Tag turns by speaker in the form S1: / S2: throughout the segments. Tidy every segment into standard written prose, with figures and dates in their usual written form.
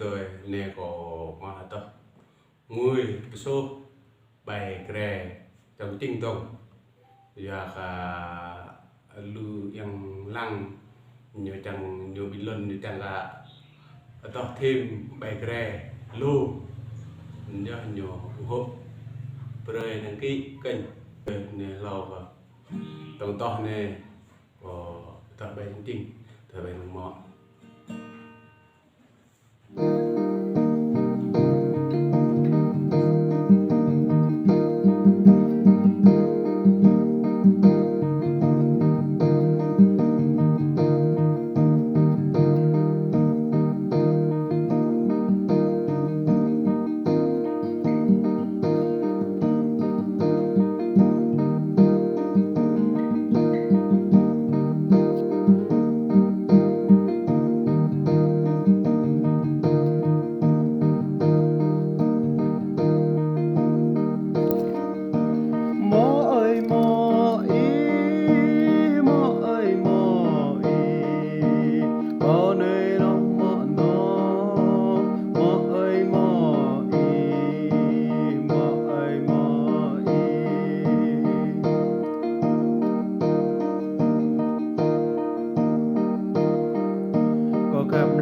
S1: tôi nè có hoa to người số bài kề trong tinh tông và cả lu yang lăng nhiều chẳng nhiều bình luận nhiều chẳng là to thêm bài kề lu nhớ nhiều hộp rồi đăng ký kênh nè lò và tổng to nè có tập bài tinh tập bài mỏ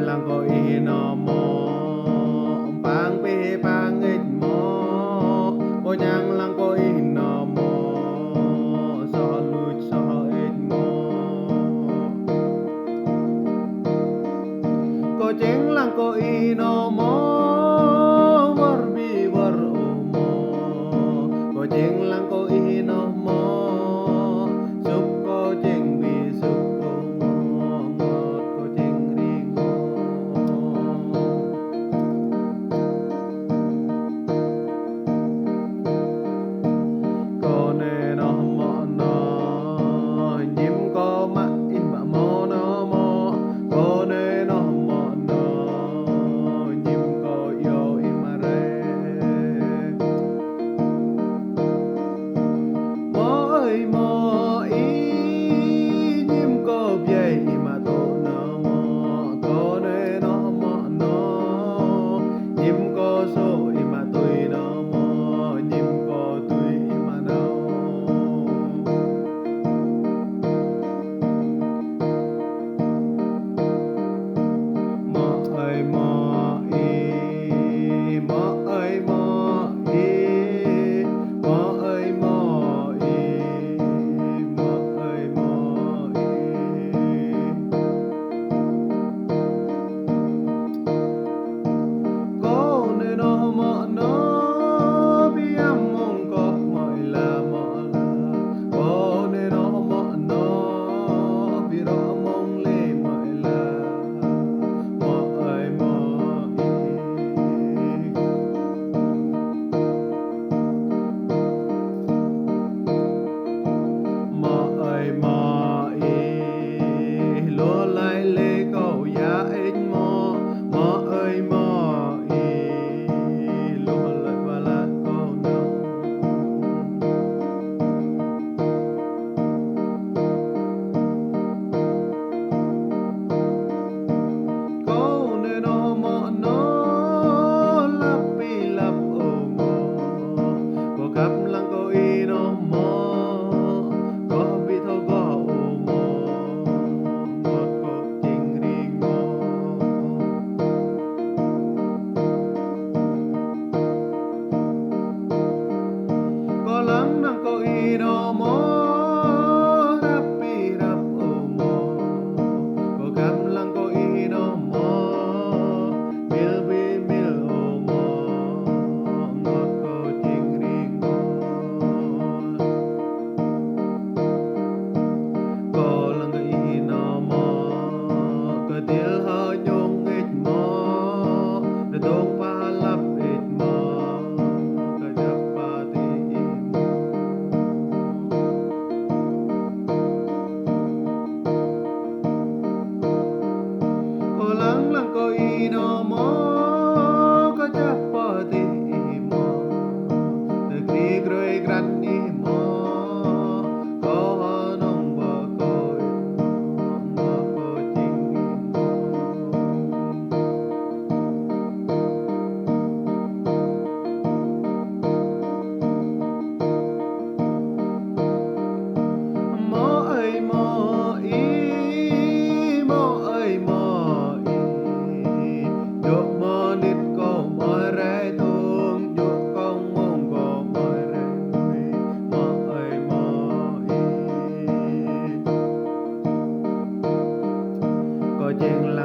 S2: lang ko ino mo pang pi pangit mo ko nyang lang ko ino mo so lut so it mo ko cheng lang ko ino mo war bi war o mo ko cheng lang ko ino mo sup ko cheng bi sup ko mo ngot ko cheng ri mo ko ne no mo no nhim ko ma in ma mo no mo ko ne no mo no nhim ko cheng